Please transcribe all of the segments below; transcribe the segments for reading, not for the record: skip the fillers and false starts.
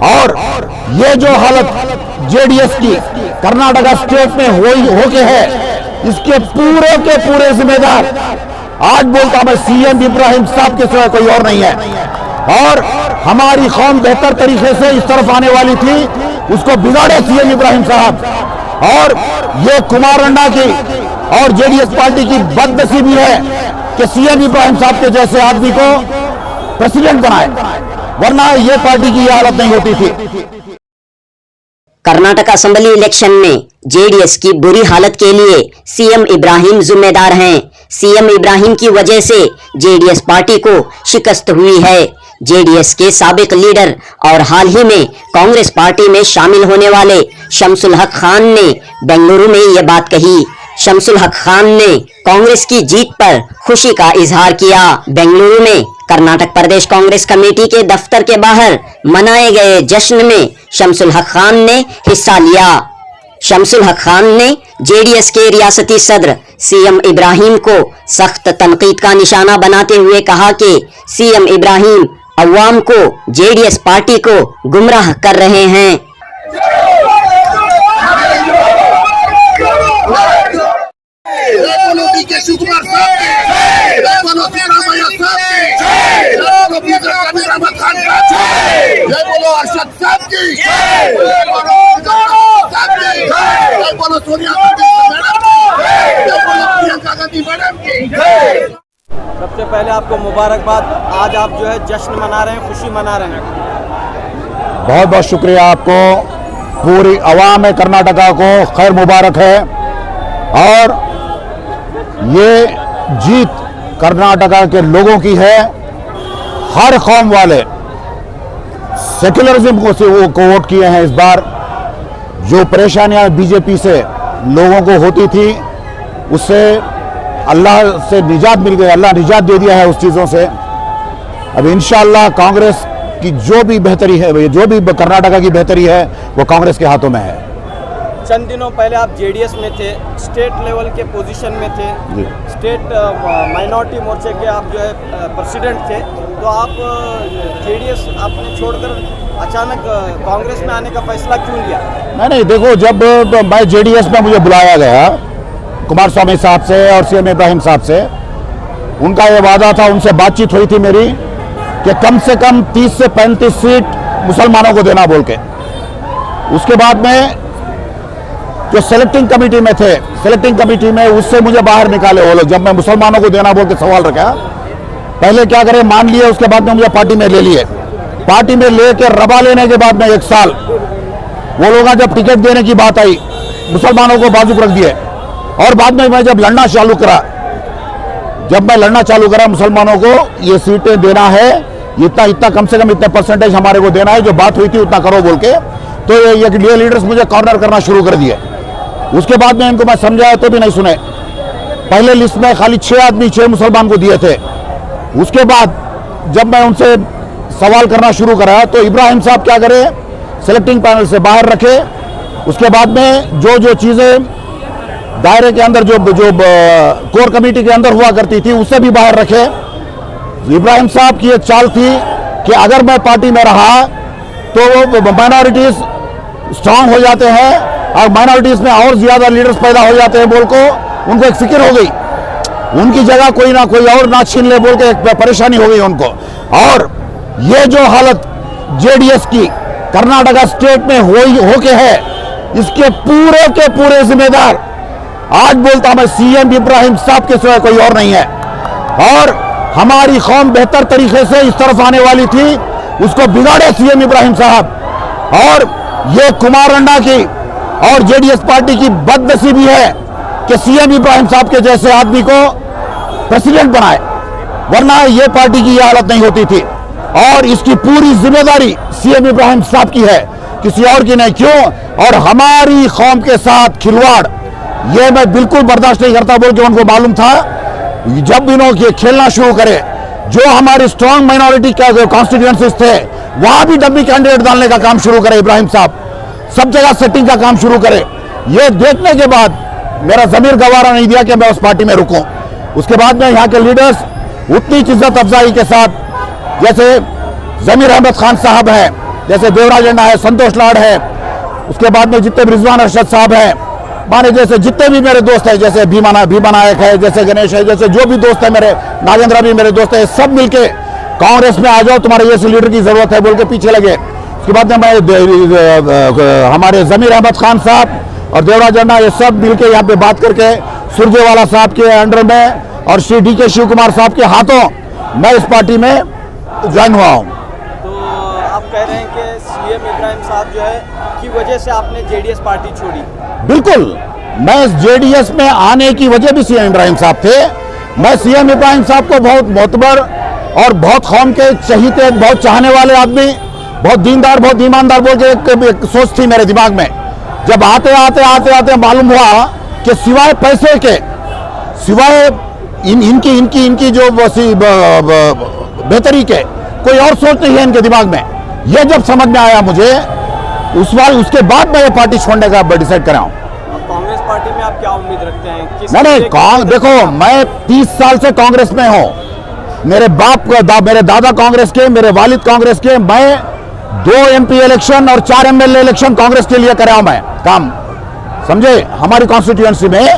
और ये जो हालत जेडीएस की कर्नाटका स्टेट में होके है, इसके पूरे के पूरे जिम्मेदार आज बोलता मैं सीएम इब्राहिम साहब के सिवा कोई और नहीं है। और हमारी कौम बेहतर तरीके से इस तरफ आने वाली थी, उसको बिगाड़े सीएम इब्राहिम साहब। और ये कुमार रंडा की और जेडीएस पार्टी की बदनसीबी है कि सीएम इब्राहिम साहब के जैसे आदमी को प्रेसिडेंट बनाए, वरना ये पार्टी की ये हालत नहीं होती थी। कर्नाटक असेंबली इलेक्शन में जेडीएस की बुरी हालत के लिए सीएम इब्राहिम जिम्मेदार हैं। सीएम इब्राहिम की वजह से जेडीएस पार्टी को शिकस्त हुई है। जेडीएस के साबिक लीडर और हाल ही में कांग्रेस पार्टी में शामिल होने वाले शमसुल हक खान ने बेंगलुरु में ये बात कही। शमसुल हक खान ने कांग्रेस की जीत पर खुशी का इजहार किया। बेंगलुरु में कर्नाटक प्रदेश कांग्रेस कमेटी के दफ्तर के बाहर मनाए गए जश्न में शमसुल हक खान ने हिस्सा लिया। शमसुल हक खान ने जेडीएस के रियासती सदर सीएम इब्राहिम को सख्त तनकीद का निशाना बनाते हुए कहा कि सीएम इब्राहिम अवाम को जेडीएस पार्टी को गुमराह कर रहे हैं। सबसे पहले आपको मुबारकबाद। आज आप जो है जश्न मना रहे हैं, खुशी मना रहे हैं। बहुत बहुत शुक्रिया आपको। पूरी अवाम है कर्नाटका को खैर मुबारक है। और ये जीत कर्नाटका के लोगों की है। हर कौम वाले सेक्युलरिज्म को वोट किए हैं इस बार। जो परेशानियां बीजेपी से लोगों को होती थी, उससे अल्लाह से निजात मिल गई। अल्लाह निजात दे दिया है उस चीज़ों से। अब इंशाअल्लाह कांग्रेस की जो भी बेहतरी है, जो भी कर्नाटका की बेहतरी है, वो कांग्रेस के हाथों में है। चंद दिनों पहले आप जेडीएस में थे, स्टेट लेवल के पोजीशन में थे, स्टेट माइनॉरिटी मोर्चे के आप जो है प्रेसिडेंट थे। तो आप जेडीएस आपने छोड़कर अचानक कांग्रेस में आने का फैसला क्यों लिया? नहीं, देखो, जब मैं जेडीएस में मुझे बुलाया गया कुमार स्वामी साहब से और सीएम इब्राहिम साहब से, उनका ये वादा था, उनसे बातचीत हुई थी मेरी कि कम से कम 30 से 35 सीट मुसलमानों को देना बोल के। उसके बाद में जो सेलेक्टिंग कमेटी में थे, सेलेक्टिंग कमेटी में उससे मुझे बाहर निकाले वो लोग। जब मैं मुसलमानों को देना बोल के सवाल रखा, पहले क्या करें मान लिए, उसके बाद में मुझे पार्टी में ले लिए। पार्टी में लेकर रबा लेने के बाद में 1 साल वो लोग जब टिकट देने की बात आई, मुसलमानों को बाजू रख दिए। और बाद में मैं जब लड़ना चालू करा, मुसलमानों को ये सीटें देना है, इतना कम से कम इतने परसेंटेज हमारे को देना है, जो बात हुई थी उतना करो बोल के, तो ये लीडर्स मुझे कॉर्नर करना शुरू कर दिए। उसके बाद में इनको मैं समझाया तो भी नहीं सुने। पहले लिस्ट में खाली 6 आदमी 6 मुसलमान को दिए थे। उसके बाद जब मैं उनसे सवाल करना शुरू करा तो इब्राहिम साहब क्या करे, सेलेक्टिंग पैनल से बाहर रखे। उसके बाद में जो चीज़ें दायरे के अंदर जो कोर कमेटी के अंदर हुआ करती थी, उससे भी बाहर रखे। इब्राहिम साहब की एक चाल थी कि अगर मैं पार्टी में रहा तो माइनॉरिटीज स्ट्रांग हो जाते हैं और माइनॉरिटीज में और ज्यादा लीडर्स पैदा हो जाते हैं बोल को उनको एक फिक्र हो गई। उनकी जगह कोई ना कोई और ना छीन ले बोल के एक परेशानी हो गई उनको। और ये जो हालत जेडीएस की कर्नाटका स्टेट में होके है, इसके पूरे के पूरे जिम्मेदार आज बोलता मैं सीएम इब्राहिम साहब के सिवा कोई और नहीं है। और हमारी कौम बेहतर तरीके से इस तरफ आने वाली थी, उसको बिगाड़े सीएम इब्राहिम साहब। और ये कुमार रंडा की और जेडीएस पार्टी की बदनसीबी है कि सीएम इब्राहिम साहब के जैसे आदमी को प्रेसिडेंट बनाए, वरना ये पार्टी की ये हालत नहीं होती थी। और इसकी पूरी जिम्मेदारी सीएम इब्राहिम साहब की है, किसी और की नहीं। क्यों? और हमारी कौम के साथ खिलवाड़ ये मैं बिल्कुल बर्दाश्त नहीं करता बोल के उनको मालूम था। जब भी लोग ये खेलना शुरू करे, जो हमारे स्ट्रांग माइनॉरिटी का जो कॉन्स्टिट्यूएंसीज थे, वहां भी डब्बी कैंडिडेट डालने का काम शुरू करे इब्राहिम साहब, सब जगह सेटिंग का काम शुरू करे। ये देखने के बाद मेरा ज़मीर गवारा नहीं दिया कि मैं उस पार्टी में रुकूं। उसके बाद में यहाँ के लीडर्स उतनी इज्जत अफजाई के साथ, जैसे जमीर अहमद खान साहब हैं, जैसे देवराज अन्ना है, संतोष लाड है, उसके बाद में जितने भी रिजवान अरशद साहब हैं, माने जैसे जितने भी मेरे दोस्त हैं, जैसे भीमा नायक है, जैसे गणेश है, जैसे जो भी दोस्त है मेरे, नागेंद्र भी मेरे दोस्त है, सब मिलके कांग्रेस में आ जाओ, तुम्हारे जैसे लीडर की जरूरत है बोल के पीछे लगे। उसके बाद में मैं हमारे जमीर अहमद खान साहब और देवराज अन्ना ये सब मिलके यहाँ पे बात करके सुरजेवाला साहब के अंडर में और श्री DK शिव कुमार साहब के हाथों मैं इस पार्टी में ज्वाइन हुआ हूँ। तो आप कह रहे हैं कि CM इब्राहिम साहब जो है की वजह से आपने JDS पार्टी छोड़ी? बिल्कुल, मैं इस JDS में आने की वजह भी CM इब्राहिम साहब थे। मैं CM इब्राहिम साहब को बहुत मोतबर और बहुत कौम के चहीते, बहुत चाहने वाले आदमी, बहुत दीनदार, बहुत ईमानदार बोल के एक सोच थी मेरे दिमाग में। जब आते आते मालूम हुआ कि सिवाय पैसे के, सिवाय इनकी जो बेहतरी के कोई और सोच नहीं है इनके दिमाग में, यह जब समझ में आया मुझे, उसके बाद मैं ये पार्टी छोड़ने का डिसाइड करा हूँ। कांग्रेस पार्टी में आप क्या उम्मीद रखते हैं? नहीं, देखो मैं 30 साल से कांग्रेस में हूँ। मेरे मेरे दादा कांग्रेस के, मेरे वालिद कांग्रेस के, मैं 2 MP इलेक्शन और 4 MLA इलेक्शन कांग्रेस के लिए कराया मैं काम, समझे। हमारी कॉन्स्टिट्यूएंसी में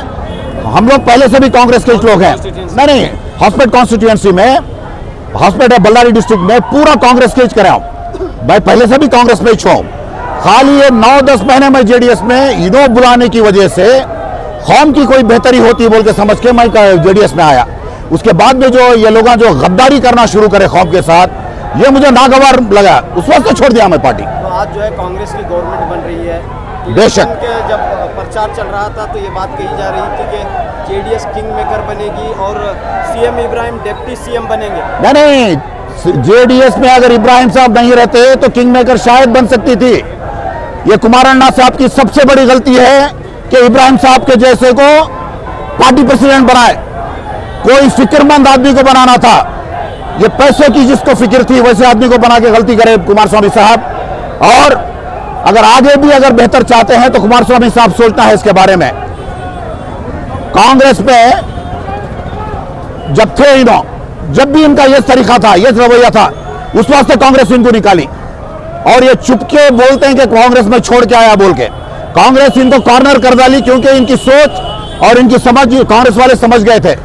हम लोग पहले से भी कांग्रेस के लोग हैं। नहीं, हॉस्पिटल कॉन्स्टिट्यूएंसी में, हॉस्पिटल बल्लारी डिस्ट्रिक्ट में पूरा कांग्रेस के कराया हूं। मैं पहले से भी कांग्रेस में हूं। खाली ये 9-10 महीने में JDS में इनो बुलाने की वजह से कौम की कोई बेहतरी होती बोल के समझ के मैं JDS में आया। उसके बाद में जो ये लोग जो गद्दारी करना शुरू करे कौम के साथ, ये मुझे नागवार लगा, उस वक्त से छोड़ दिया मैं पार्टी। तो आज जो है कांग्रेस की गवर्नमेंट बन रही है, बेशक के जब प्रचार चल रहा था तो ये बात कही जा रही थी कि JDS किंग मेकर बनेगी और CM इब्राहिम डिप्टी CM बनेंगे। नहीं, JDS में अगर इब्राहिम साहब नहीं रहते तो किंग मेकर शायद बन सकती थी। ये कुमार अन्ना साहब की सबसे बड़ी गलती है कि इब्राहिम साहब के जैसे को पार्टी प्रेसिडेंट बनाए। कोई फिक्रमंद आदमी को बनाना था, ये पैसे की जिसको फिक्र थी वैसे आदमी को बना के गलती करे कुमार स्वामी साहब। और अगर आगे भी अगर बेहतर चाहते हैं तो कुमार स्वामी साहब सोचना है इसके बारे में। कांग्रेस में जब थे इन्हों, जब भी इनका यह तरीका था, यह रवैया था, उस वास्ते कांग्रेस इनको निकाली। और ये चुपके बोलते हैं कि कांग्रेस में छोड़ के आया बोल के। कांग्रेस इनको कॉर्नर कर डाली क्योंकि इनकी सोच और इनकी समझ कांग्रेस वाले समझ गए थे।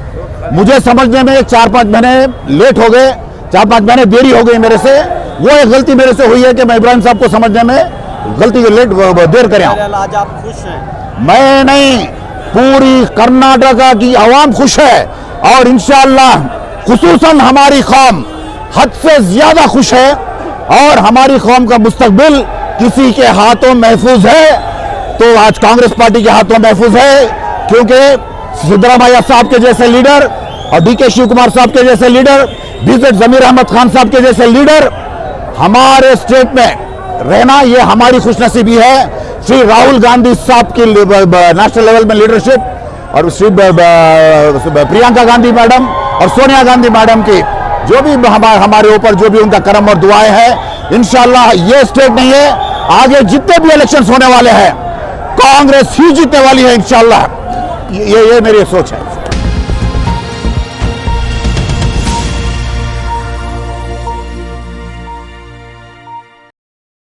मुझे समझने में 4-5 महीने लेट हो गए, 4-5 महीने देरी हो गई मेरे से। वो एक गलती मेरे से हुई है कि मैं इब्राहिम साहब को समझने में गलती देर करें। आज आप खुश हैं? मैं नहीं, पूरी कर्नाटका की आवाम खुश है और इंशाअल्लाह खुसूसन हमारी कौम हद से ज्यादा खुश है। और हमारी कौम का मुस्तकबिल किसी के हाथों महफूज है तो आज कांग्रेस पार्टी के हाथों महफूज है, क्योंकि सिद्धरामैया साहब के जैसे लीडर और DK शिव कुमार साहब के जैसे लीडर, BZ जमीर अहमद खान साहब के जैसे लीडर हमारे स्टेट में रहना, ये हमारी खुशनसीबी है। श्री राहुल गांधी साहब की नेशनल लेवल में लीडरशिप और श्री प्रियंका गांधी मैडम और सोनिया गांधी मैडम की जो भी हमारे ऊपर जो भी उनका करम और दुआएं हैं, इंशाअल्लाह ये स्टेट नहीं है, आगे जितने भी इलेक्शंस होने वाले हैं कांग्रेस ही जीतने वाली है इंशाअल्लाह। ये मेरी सोच है।